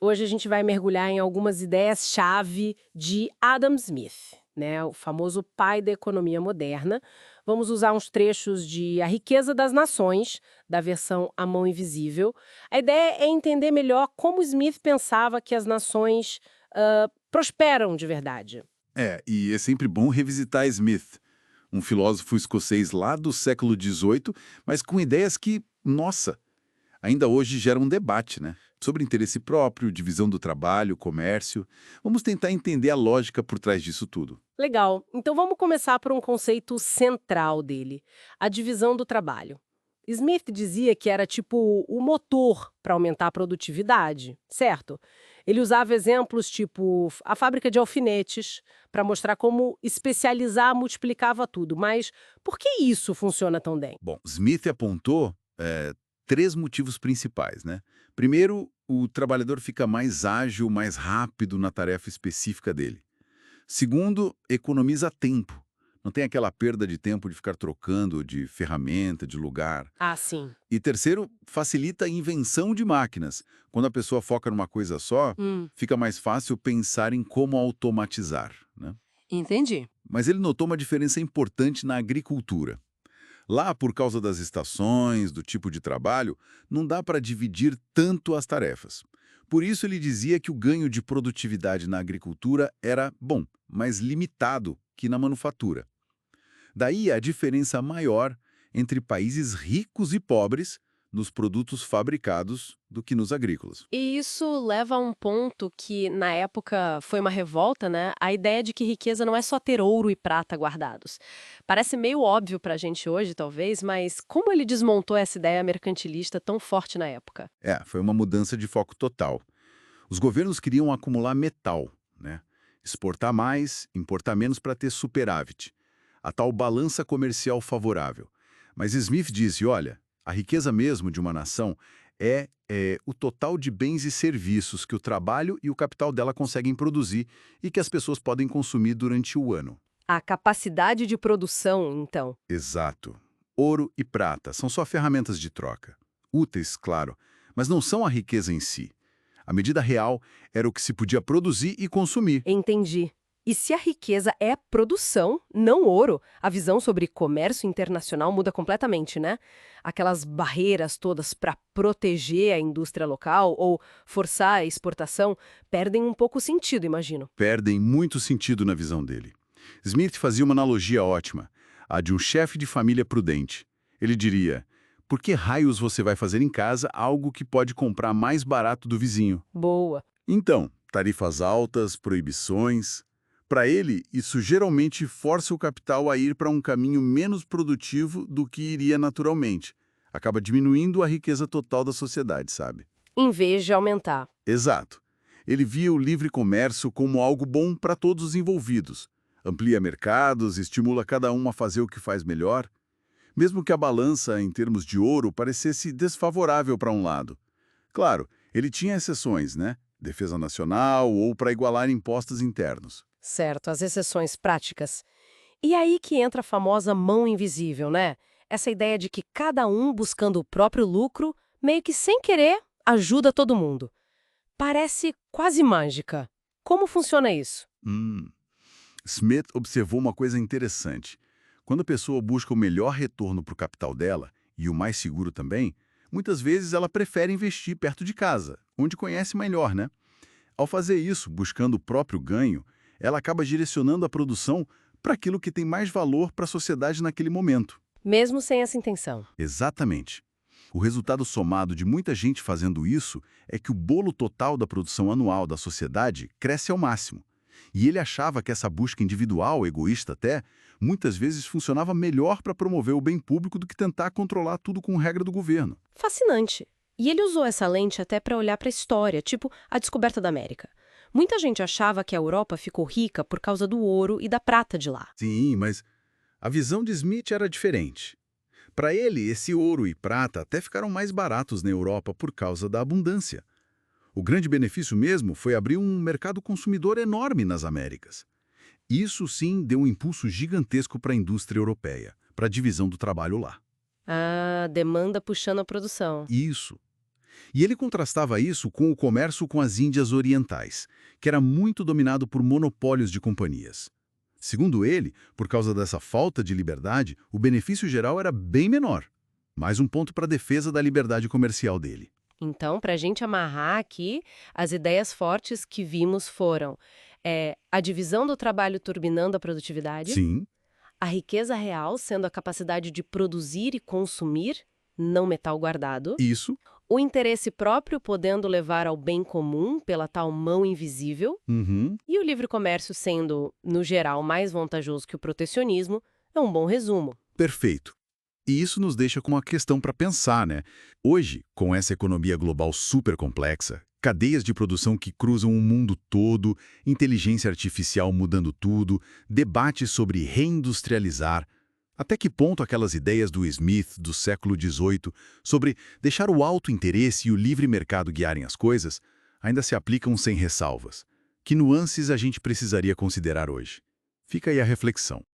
Hoje a gente vai mergulhar em algumas ideias-chave de Adam Smith, né, o famoso pai da economia moderna. Vamos usar uns trechos de A Riqueza das Nações, da versão A Mão Invisível. A ideia é entender melhor como Smith pensava que as nações prosperam de verdade. É, e é sempre bom revisitar Smith, um filósofo escocês lá do século XVIII, mas com ideias que, nossa, ainda hoje geram um debate, né? Sobre interesse próprio, divisão do trabalho, comércio. Vamos tentar entender a lógica por trás disso tudo. Legal, então vamos começar por um conceito central dele, a divisão do trabalho. Smith dizia que era tipo o motor para aumentar a produtividade, certo? Ele usava exemplos tipo a fábrica de alfinetes para mostrar como especializar multiplicava tudo. Mas por que isso funciona tão bem? Bom, Smith apontou três motivos principais, né? Primeiro, o trabalhador fica mais ágil, mais rápido na tarefa específica dele. Segundo, economiza tempo. Não tem aquela perda de tempo de ficar trocando de ferramenta, de lugar. Ah, sim. E terceiro, facilita a invenção de máquinas. Quando a pessoa foca numa coisa só, fica mais fácil pensar em como automatizar, né? Entendi. Mas ele notou uma diferença importante na agricultura. Lá, por causa das estações, do tipo de trabalho, não dá para dividir tanto as tarefas. Por isso, ele dizia que o ganho de produtividade na agricultura era bom, mas limitado que na manufatura. Daí a diferença maior entre países ricos e pobres nos produtos fabricados do que nos agrícolas. E isso leva a um ponto que, na época, foi uma revolta, né? A ideia de que riqueza não é só ter ouro e prata guardados. Parece meio óbvio pra gente hoje, talvez, mas como ele desmontou essa ideia mercantilista tão forte na época? Foi uma mudança de foco total. Os governos queriam acumular metal, né? Exportar mais, importar menos para ter superávit. A tal balança comercial favorável. Mas Smith disse, olha, a riqueza mesmo de uma nação é o total de bens e serviços que o trabalho e o capital dela conseguem produzir e que as pessoas podem consumir durante o ano. A capacidade de produção, então. Exato. Ouro e prata são só ferramentas de troca. Úteis, claro, mas não são a riqueza em si. A medida real era o que se podia produzir e consumir. Entendi. E se a riqueza é produção, não ouro, a visão sobre comércio internacional muda completamente, né? Aquelas barreiras todas para proteger a indústria local ou forçar a exportação perdem um pouco o sentido, imagino. Perdem muito sentido na visão dele. Smith fazia uma analogia ótima, a de um chefe de família prudente. Ele diria, por que raios você vai fazer em casa algo que pode comprar mais barato do vizinho? Boa. Então, tarifas altas, proibições. Para ele, isso geralmente força o capital a ir para um caminho menos produtivo do que iria naturalmente. Acaba diminuindo a riqueza total da sociedade, sabe? Em vez de aumentar. Exato. Ele via o livre comércio como algo bom para todos os envolvidos. Amplia mercados, estimula cada um a fazer o que faz melhor, mesmo que a balança, em termos de ouro, parecesse desfavorável para um lado. Claro, ele tinha exceções, né? Defesa nacional ou para igualar impostos internos. Certo, as exceções práticas. E aí que entra a famosa mão invisível, né? Essa ideia de que cada um buscando o próprio lucro, meio que sem querer, ajuda todo mundo. Parece quase mágica. Como funciona isso? Hum. Smith observou uma coisa interessante. Quando a pessoa busca o melhor retorno para o capital dela, e o mais seguro também, muitas vezes ela prefere investir perto de casa, onde conhece melhor, né? Ao fazer isso, buscando o próprio ganho, ela acaba direcionando a produção para aquilo que tem mais valor para a sociedade naquele momento. Mesmo sem essa intenção. Exatamente. O resultado somado de muita gente fazendo isso é que o bolo total da produção anual da sociedade cresce ao máximo. E ele achava que essa busca individual, egoísta até, muitas vezes funcionava melhor para promover o bem público do que tentar controlar tudo com regra do governo. Fascinante. E ele usou essa lente até para olhar para a história, tipo a descoberta da América. Muita gente achava que a Europa ficou rica por causa do ouro e da prata de lá. Sim, mas a visão de Smith era diferente. Para ele, esse ouro e prata até ficaram mais baratos na Europa por causa da abundância. O grande benefício mesmo foi abrir um mercado consumidor enorme nas Américas. Isso sim deu um impulso gigantesco para a indústria europeia, para a divisão do trabalho lá. Ah, demanda puxando a produção. Isso. E ele contrastava isso com o comércio com as Índias Orientais, que era muito dominado por monopólios de companhias. Segundo ele, por causa dessa falta de liberdade, o benefício geral era bem menor. Mais um ponto para a defesa da liberdade comercial dele. Então, para a gente amarrar aqui, as ideias fortes que vimos foram a divisão do trabalho turbinando a produtividade, Sim, a riqueza real sendo a capacidade de produzir e consumir, não metal guardado, isso. o interesse próprio podendo levar ao bem comum pela tal mão invisível, Uhum. e o livre comércio sendo, no geral, mais vantajoso que o protecionismo, é um bom resumo. Perfeito. E isso nos deixa com uma questão para pensar, né? Hoje, com essa economia global super complexa, cadeias de produção que cruzam o mundo todo, inteligência artificial mudando tudo, debates sobre reindustrializar, até que ponto aquelas ideias do Smith do século XVIII sobre deixar o alto interesse e o livre mercado guiarem as coisas ainda se aplicam sem ressalvas? Que nuances a gente precisaria considerar hoje? Fica aí a reflexão.